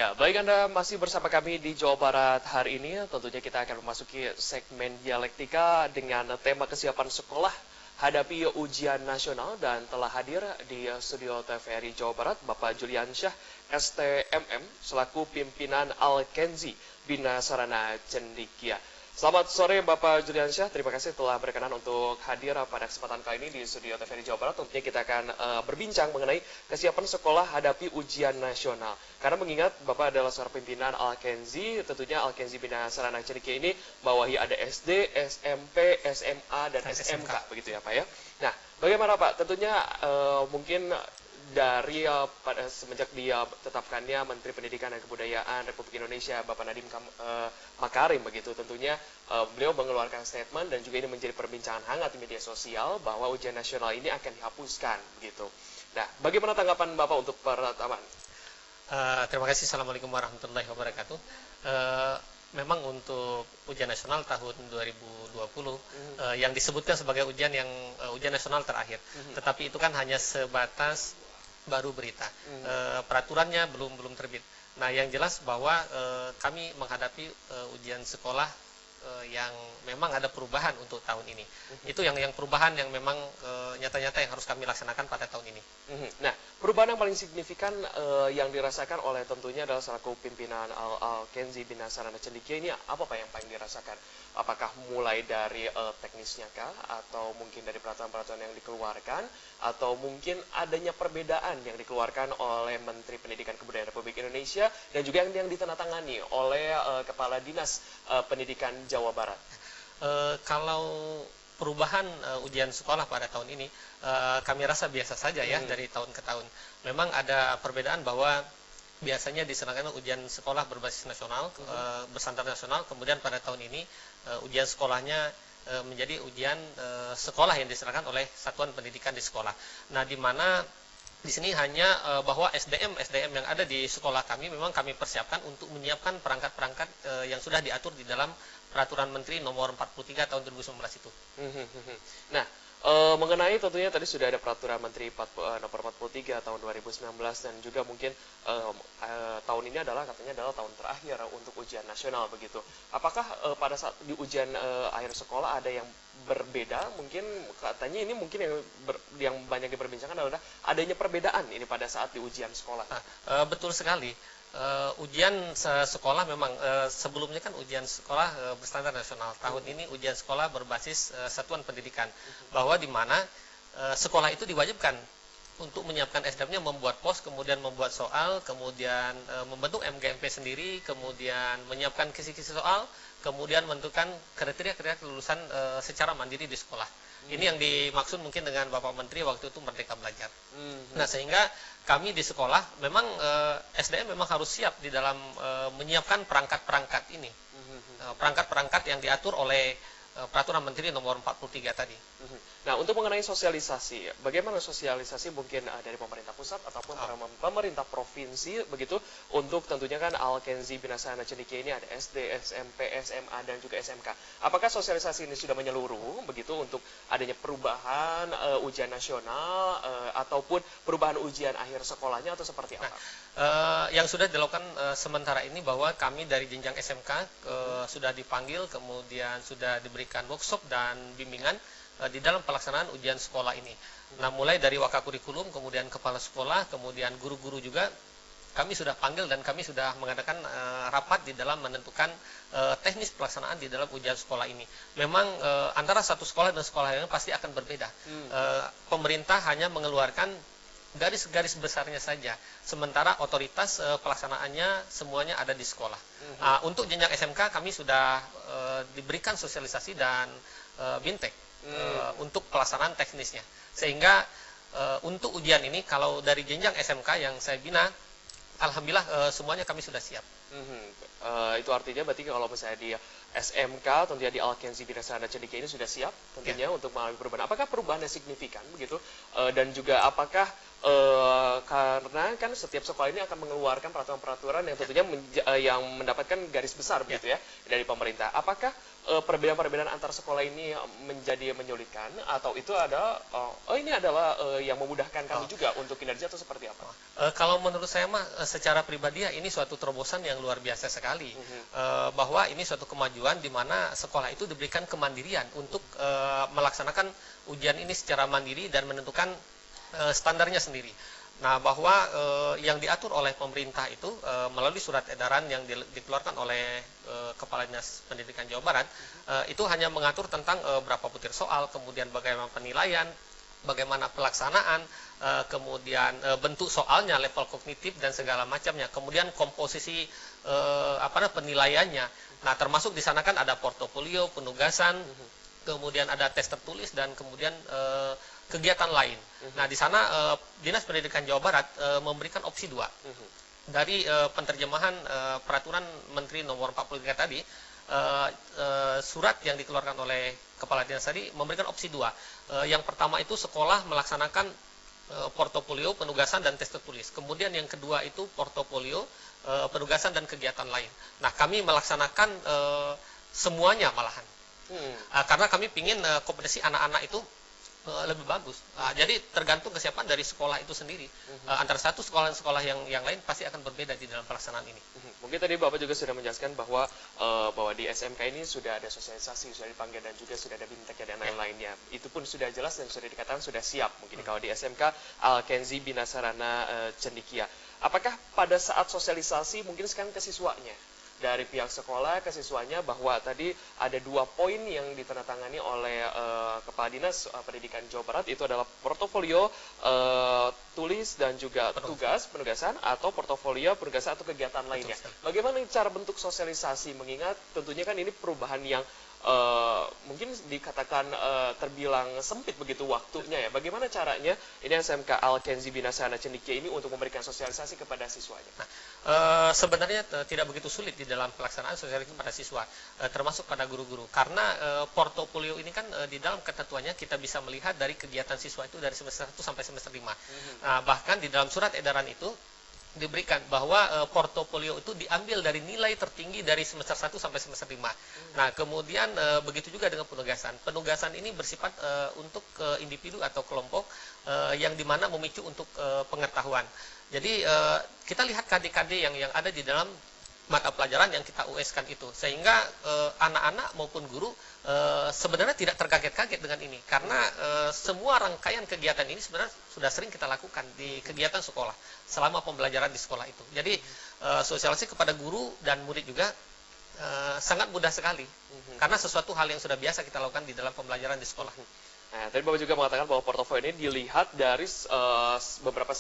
Ya, baik Anda masih bersama kami di Jawa Barat hari ini. Tentunya kita akan memasuki segmen dialektika dengan tema kesiapan sekolah hadapi ujian nasional dan telah hadir di studio TVRI Jawa Barat Bapak Juliansyah STMM selaku pimpinan Al-Kenzi Bina Sarana Cendekia. Selamat sore Bapak Juliansyah, terima kasih telah berkenan untuk hadir pada kesempatan kali ini di studio TVRI Jawa Barat. Tentunya kita akan berbincang mengenai kesiapan sekolah hadapi ujian nasional. Karena mengingat Bapak adalah seorang pimpinan Al-Kenzi, tentunya Al-Kenzi Bina Sarana Cendekia ini bawahi ada SD, SMP, SMA, dan SMK, begitu ya Pak ya. Nah, bagaimana Pak? Tentunya mungkin dari semenjak ditetapkannya Menteri Pendidikan dan Kebudayaan Republik Indonesia Bapak Nadiem Makarim begitu, tentunya beliau mengeluarkan statement dan juga ini menjadi perbincangan hangat di media sosial bahwa ujian nasional ini akan dihapuskan begitu. Nah, bagaimana tanggapan Bapak untuk pertama? Terima kasih. Assalamualaikum warahmatullahi wabarakatuh. Memang untuk ujian nasional tahun 2020 yang disebutkan sebagai ujian nasional terakhir, tetapi itu kan hanya sebatas baru berita. Peraturannya belum terbit. Nah, yang jelas bahwa kami menghadapi ujian sekolah yang memang ada perubahan untuk tahun ini. Itu yang perubahan yang memang nyata-nyata yang harus kami laksanakan pada tahun ini. Nah, perubahan yang paling signifikan yang dirasakan oleh tentunya adalah selaku pimpinan Al-Kenzi Bina Sarana Cendekia ini apa Pak yang paling dirasakan? Apakah mulai dari teknisnya kah? Atau mungkin dari peraturan-peraturan yang dikeluarkan? Atau mungkin adanya perbedaan yang dikeluarkan oleh Menteri Pendidikan Kebudayaan Republik Indonesia dan juga yang ditandatangani oleh Kepala Dinas Pendidikan Jawa Barat? Kalau perubahan ujian sekolah pada tahun ini, kami rasa biasa saja ya dari tahun ke tahun. Memang ada perbedaan bahwa biasanya diselenggarakan ujian sekolah berbasis nasional, bersandar nasional, kemudian pada tahun ini ujian sekolahnya menjadi ujian sekolah yang diselenggarakan oleh satuan pendidikan di sekolah. Nah, di mana di sini hanya bahwa SDM yang ada di sekolah kami memang kami persiapkan untuk menyiapkan perangkat-perangkat yang sudah diatur di dalam Peraturan Menteri Nomor 43 tahun 2019 itu. Nah, mengenai tentunya tadi sudah ada Peraturan Menteri Nomor 43 tahun 2019 dan juga mungkin tahun ini katanya adalah tahun terakhir untuk ujian nasional begitu. Apakah pada saat di ujian akhir sekolah ada yang berbeda? Mungkin katanya ini mungkin yang banyak diperbincangkan adalah adanya perbedaan ini pada saat di ujian sekolah. Betul sekali. Ujian sekolah memang sebelumnya kan ujian sekolah berstandar nasional. Tahun ini ujian sekolah berbasis satuan pendidikan, bahwa di mana sekolah itu diwajibkan untuk menyiapkan SDM-nya, membuat pos, kemudian membuat soal, kemudian membentuk MGMP sendiri, kemudian menyiapkan kisi-kisi soal, kemudian menentukan kriteria kelulusan secara mandiri di sekolah. Ini yang dimaksud mungkin dengan Bapak Menteri waktu itu Merdeka Belajar. Nah, sehingga kami di sekolah memang SDM memang harus siap di dalam menyiapkan perangkat-perangkat ini. Perangkat-perangkat yang diatur oleh Peraturan Menteri Nomor 43 tadi. Nah, untuk mengenai sosialisasi, bagaimana sosialisasi mungkin dari pemerintah pusat ataupun pemerintah provinsi begitu untuk tentunya kan Al-Kenzi Bina Sarana Cendekia ini ada SD, SMP, SMA dan juga SMK. Apakah sosialisasi ini sudah menyeluruh begitu untuk adanya perubahan ujian nasional ataupun perubahan ujian akhir sekolahnya atau seperti apa? Yang sudah dilakukan sementara ini bahwa kami dari jenjang SMK sudah dipanggil, kemudian sudah diberikan workshop dan bimbingan di dalam pelaksanaan ujian sekolah ini. Nah, mulai dari wakakurikulum, kemudian kepala sekolah, kemudian guru-guru juga kami sudah panggil dan kami sudah mengadakan rapat di dalam menentukan teknis pelaksanaan di dalam ujian sekolah ini. Memang antara satu sekolah dan sekolah lain pasti akan berbeda. Pemerintah hanya mengeluarkan garis-garis besarnya saja, sementara otoritas pelaksanaannya semuanya ada di sekolah. Untuk jenjang SMK kami sudah diberikan sosialisasi dan bintek untuk pelaksanaan teknisnya, sehingga untuk ujian ini kalau dari jenjang SMK yang saya bina, alhamdulillah semuanya kami sudah siap. Itu artinya berarti kalau misalnya di SMK tentunya di Al-Kenzi Bina Sarana Cendekia ini sudah siap tentunya untuk mengalami perubahan. Apakah perubahannya signifikan begitu? Dan juga apakah karena kan setiap sekolah ini akan mengeluarkan peraturan-peraturan yang tentunya yang mendapatkan garis besar begitu ya dari pemerintah. Apakah perbedaan-perbedaan antar sekolah ini menjadi menyulitkan atau itu ada ini adalah yang memudahkan kami juga untuk kinerja atau seperti apa? Kalau menurut saya mah secara pribadi ya ini suatu terobosan yang luar biasa sekali. Bahwa ini suatu kemajuan di mana sekolah itu diberikan kemandirian untuk melaksanakan ujian ini secara mandiri dan menentukan standarnya sendiri. Nah, bahwa yang diatur oleh pemerintah itu melalui surat edaran yang dikeluarkan oleh Kepala Dinas Pendidikan Jawa Barat itu hanya mengatur tentang berapa butir soal, kemudian bagaimana penilaian, bagaimana pelaksanaan, kemudian bentuk soalnya, level kognitif dan segala macamnya, kemudian komposisi penilaiannya. Nah, termasuk di sana kan ada portofolio, penugasan, kemudian ada tes tertulis dan kemudian kegiatan lain. Nah, di sana Dinas Pendidikan Jawa Barat memberikan opsi 2. Dari penerjemahan peraturan Menteri nomor 43 tadi, surat yang dikeluarkan oleh Kepala Dinas tadi memberikan opsi 2. Yang pertama itu sekolah melaksanakan portofolio, penugasan dan tes tertulis. Kemudian yang kedua itu portofolio, penugasan dan kegiatan lain. Nah, kami melaksanakan semuanya malahan. Karena kami ingin kompetensi anak-anak itu lebih bagus. Jadi tergantung kesiapan dari sekolah itu sendiri. Antara satu sekolah yang lain pasti akan berbeda di dalam pelaksanaan ini. Mungkin tadi Bapak juga sudah menjelaskan bahwa di SMK ini sudah ada sosialisasi, sudah dipanggil dan juga sudah ada bimtek dan lain-lainnya. Itu pun sudah jelas dan sudah dikatakan sudah siap. Mungkin kalau di SMK Al-Kenzi Binasarana Cendikia. Apakah pada saat sosialisasi mungkin sekarang ke siswanya? Dari pihak sekolah ke siswanya bahwa tadi ada 2 poin yang ditandatangani oleh Kepala Dinas Pendidikan Jawa Barat, itu adalah portofolio tulis dan juga penugasan atau portofolio penugasan atau kegiatan lainnya. Bagaimana cara bentuk sosialisasi, mengingat tentunya kan ini perubahan yang mungkin dikatakan terbilang sempit begitu waktunya ya. Bagaimana caranya ini SMK Al-Kenzi Binasarana Cendikia ini untuk memberikan sosialisasi kepada siswanya? Nah, sebenarnya tidak begitu sulit di dalam pelaksanaan sosialisasi kepada siswa, termasuk pada guru-guru. Karena portofolio ini kan di dalam ketentuannya kita bisa melihat dari kegiatan siswa itu dari semester 1 sampai semester 5. Nah, bahkan di dalam surat edaran itu diberikan bahwa portofolio itu diambil dari nilai tertinggi dari semester 1 sampai semester 5. Nah, kemudian begitu juga dengan penugasan. Penugasan ini bersifat untuk individu atau kelompok yang dimana memicu untuk pengetahuan. Jadi kita lihat KD-KD yang ada di dalam mata pelajaran yang kita US-kan itu, sehingga anak-anak maupun guru sebenarnya tidak terkaget-kaget dengan ini, karena semua rangkaian kegiatan ini sebenarnya sudah sering kita lakukan di kegiatan sekolah selama pembelajaran di sekolah itu. Jadi sosialisasi kepada guru dan murid juga sangat mudah sekali, karena sesuatu hal yang sudah biasa kita lakukan di dalam pembelajaran di sekolah. Nah, tadi Bapak juga mengatakan bahwa portofolio ini dilihat dari beberapa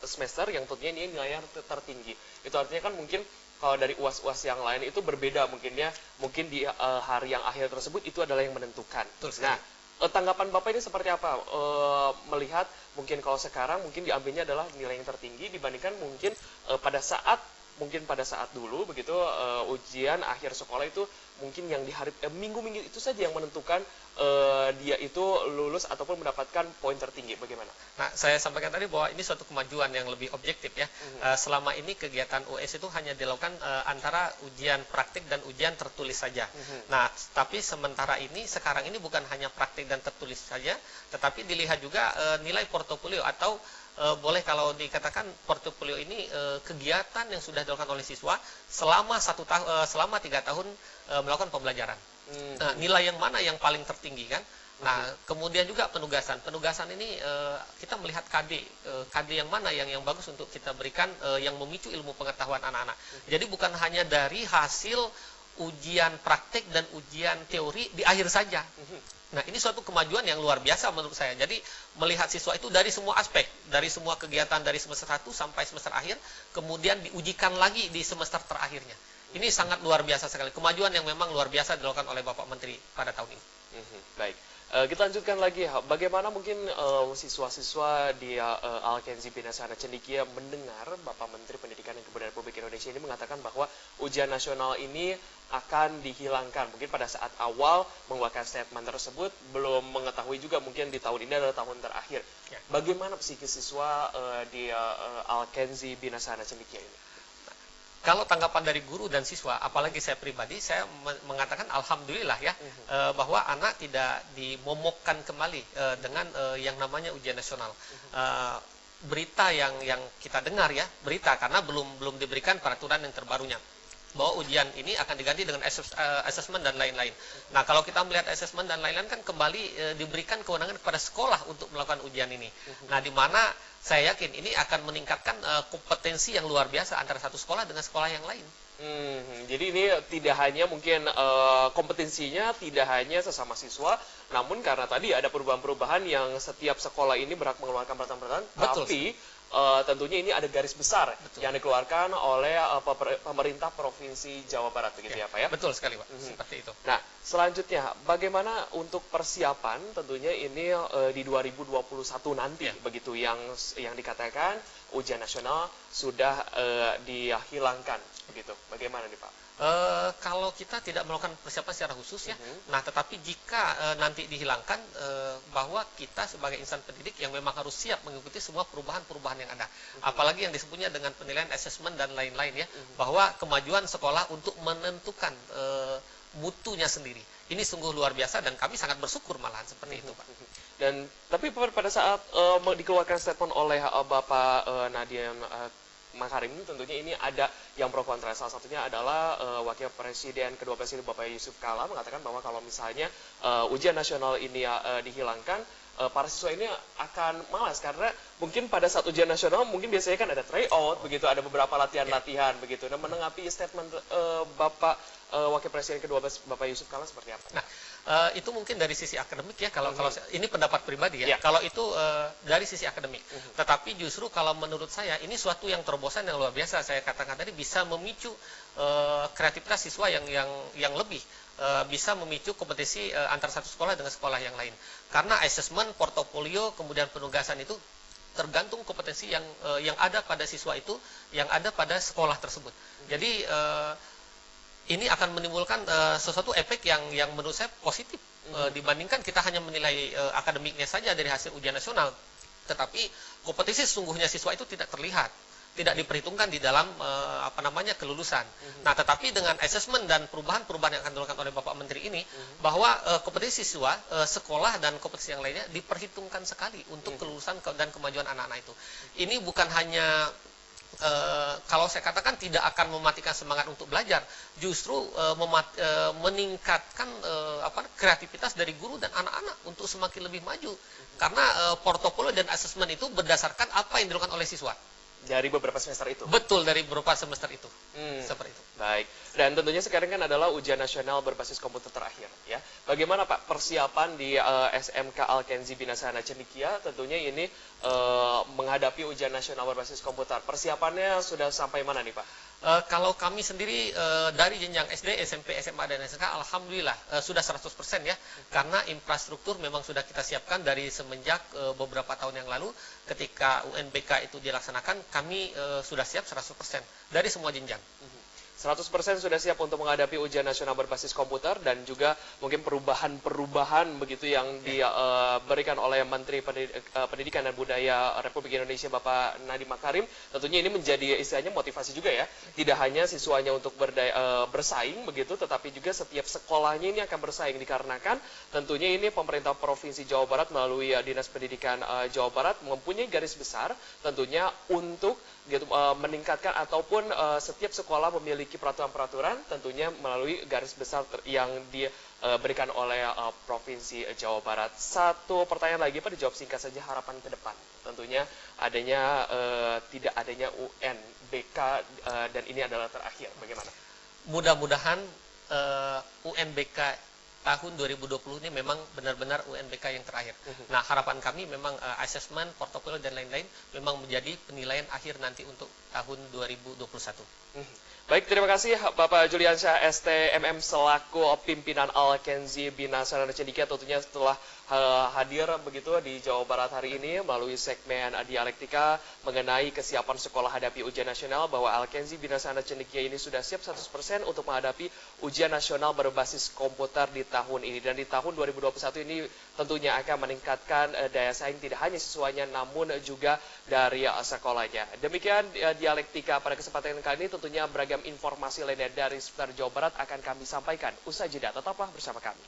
semester yang tentunya ini nilainya tertinggi. Itu artinya kan mungkin kalau dari UAS-UAS yang lain itu berbeda mungkin di hari yang akhir tersebut itu adalah yang menentukan. Nah, tanggapan Bapak ini seperti apa? Melihat mungkin kalau sekarang mungkin diambilnya adalah nilai yang tertinggi dibandingkan mungkin pada saat dulu begitu ujian akhir sekolah itu mungkin yang di hari minggu-minggu itu saja yang menentukan dia itu lulus ataupun mendapatkan poin tertinggi. Bagaimana? Nah, saya sampaikan tadi bahwa ini suatu kemajuan yang lebih objektif ya. Selama ini kegiatan US itu hanya dilakukan antara ujian praktik dan ujian tertulis saja. Nah, tapi sementara ini sekarang ini bukan hanya praktik dan tertulis saja, tetapi dilihat juga nilai portofolio atau boleh kalau dikatakan portofolio ini kegiatan yang sudah dilakukan oleh siswa selama 3 tahun melakukan pembelajaran. Nah, nilai yang mana yang paling tertinggi kan? Nah, kemudian juga penugasan. Penugasan ini kita melihat KD yang mana yang bagus untuk kita berikan yang memicu ilmu pengetahuan anak-anak. Jadi bukan hanya dari hasil ujian praktik dan ujian teori di akhir saja. Nah, ini suatu kemajuan yang luar biasa menurut saya. Jadi melihat siswa itu dari semua aspek, dari semua kegiatan dari semester 1 sampai semester akhir, kemudian diujikan lagi di semester terakhirnya. Ini sangat luar biasa sekali. Kemajuan yang memang luar biasa dilakukan oleh Bapak Menteri pada tahun ini. Baik. Kita lanjutkan lagi, bagaimana mungkin siswa-siswa di Al-Kenzi Binasana Cendekia mendengar Bapak Menteri Pendidikan dan Kebudayaan Republik Indonesia ini mengatakan bahwa ujian nasional ini akan dihilangkan. Mungkin pada saat awal mengeluarkan statement tersebut belum mengetahui juga mungkin di tahun ini adalah tahun terakhir. Ya. Bagaimana psikis siswa di Al-Kenzi Binasana Cendekia ini? Kalau tanggapan dari guru dan siswa, apalagi saya pribadi, saya mengatakan alhamdulillah ya, bahwa anak tidak dimomokkan kembali dengan yang namanya ujian nasional. Berita yang kita dengar ya, berita karena belum diberikan peraturan yang terbarunya, bahwa ujian ini akan diganti dengan asesmen dan lain-lain. Nah, kalau kita melihat asesmen dan lain-lain kan kembali diberikan kewenangan kepada sekolah untuk melakukan ujian ini. Nah, di mana saya yakin ini akan meningkatkan kompetensi yang luar biasa antara satu sekolah dengan sekolah yang lain. Jadi ini tidak hanya mungkin kompetensinya tidak hanya sesama siswa, namun karena tadi ada perubahan-perubahan yang setiap sekolah ini berhak mengeluarkan peraturan-peraturan, tapi tentunya ini ada garis besar yang dikeluarkan oleh pemerintah Provinsi Jawa Barat, begitu ya Pak ya? Betul sekali Pak, seperti itu. Nah, selanjutnya bagaimana untuk persiapan tentunya ini di 2021 nanti, begitu yang dikatakan ujian nasional sudah dihilangkan, begitu. Bagaimana nih Pak? Kalau kita tidak melakukan persiapan secara khusus ya, nah tetapi jika nanti dihilangkan, bahwa kita sebagai insan pendidik yang memang harus siap mengikuti semua perubahan-perubahan yang ada, apalagi yang disebutnya dengan penilaian asesmen dan lain-lain ya, bahwa kemajuan sekolah untuk menentukan mutunya sendiri, ini sungguh luar biasa dan kami sangat bersyukur malahan seperti itu Pak. Dan tapi pada saat dikeluarkan statement oleh Bapak Nadiem Makarim, tentunya ini ada yang pro kontra. Salah satunya adalah Wakil Presiden kedua Presiden Bapak Yusuf Kala mengatakan bahwa kalau misalnya ujian nasional ini dihilangkan, para siswa ini akan malas karena mungkin pada saat ujian nasional mungkin biasanya kan ada tryout, begitu, ada beberapa latihan-latihan begitu. Dan menanggapi statement Bapak Wakil Presiden kedua Bapak Yusuf Kala seperti apa? Nah, itu mungkin dari sisi akademik ya, kalau ini pendapat pribadi ya. Kalau itu dari sisi akademik. Tetapi justru kalau menurut saya ini suatu yang terobosan yang luar biasa. Saya katakan tadi bisa memicu kreativitas siswa yang lebih, bisa memicu kompetisi antara satu sekolah dengan sekolah yang lain. Karena asesmen, portofolio, kemudian penugasan itu tergantung kompetensi yang ada pada siswa itu, yang ada pada sekolah tersebut. Jadi ini akan menimbulkan sesuatu efek yang menurut saya positif dibandingkan kita hanya menilai akademiknya saja dari hasil ujian nasional, tetapi kompetisi sesungguhnya siswa itu tidak terlihat, tidak diperhitungkan di dalam kelulusan. Nah, tetapi dengan asesmen dan perubahan-perubahan yang akan dilakukan oleh Bapak Menteri ini, bahwa kompetisi siswa, sekolah dan kompetisi yang lainnya diperhitungkan sekali untuk kelulusan dan kemajuan anak-anak itu. Ini bukan hanya kalau saya katakan tidak akan mematikan semangat untuk belajar, justru meningkatkan kreativitas dari guru dan anak-anak untuk semakin lebih maju. Karena portofolio dan asesmen itu berdasarkan apa yang dilakukan oleh siswa. Dari beberapa semester itu? Betul, dari beberapa semester itu. Seperti itu. Baik. Dan tentunya sekarang kan adalah ujian nasional berbasis komputer terakhir, ya. Bagaimana Pak persiapan di SMK Al-Kenzi Binasana Cendekia tentunya ini menghadapi ujian nasional berbasis komputer? Persiapannya sudah sampai mana nih Pak? Kalau kami sendiri dari jenjang SD, SMP, SMA, dan SMK, alhamdulillah sudah 100% ya, karena infrastruktur memang sudah kita siapkan dari semenjak beberapa tahun yang lalu, ketika UNBK itu dilaksanakan, kami sudah siap 100% dari semua jenjang. 100% sudah siap untuk menghadapi ujian nasional berbasis komputer dan juga mungkin perubahan-perubahan begitu yang diberikan oleh Menteri Pendidikan dan Budaya Republik Indonesia Bapak Nadiem Makarim. Tentunya ini menjadi istilahnya motivasi juga ya. Tidak hanya siswanya untuk bersaing begitu, tetapi juga setiap sekolahnya ini akan bersaing dikarenakan tentunya ini pemerintah Provinsi Jawa Barat melalui Dinas Pendidikan Jawa Barat mempunyai garis besar tentunya untuk meningkatkan ataupun setiap sekolah memiliki peraturan-peraturan tentunya melalui garis besar yang diberikan oleh Provinsi Jawa Barat. Satu pertanyaan lagi Pak, dijawab singkat saja, harapan ke depan. Tentunya adanya tidak adanya UNBK dan ini adalah terakhir. Bagaimana? Mudah-mudahan UNBK tahun 2020 ini memang benar-benar UNBK yang terakhir. Nah, harapan kami memang asesmen, portofolio, dan lain-lain memang menjadi penilaian akhir nanti untuk tahun 2021. Baik, terima kasih Bapak Juliansyah STMM selaku pimpinan Al-Kenzi Bina Sarana Cendekia tentunya setelah hadir begitu di Jawa Barat hari ini melalui segmen dialektika mengenai kesiapan sekolah hadapi ujian nasional bahwa Al-Kenzi Bina Sarana Cendekia ini sudah siap 100% untuk menghadapi ujian nasional berbasis komputer di tahun ini. Dan di tahun 2021 ini tentunya akan meningkatkan daya saing tidak hanya siswanya namun juga dari sekolahnya. Demikian dialektika pada kesempatan kali ini, tentunya beragam informasi lainnya dari seputar Jawa Barat akan kami sampaikan usai jeda. Tetaplah bersama kami.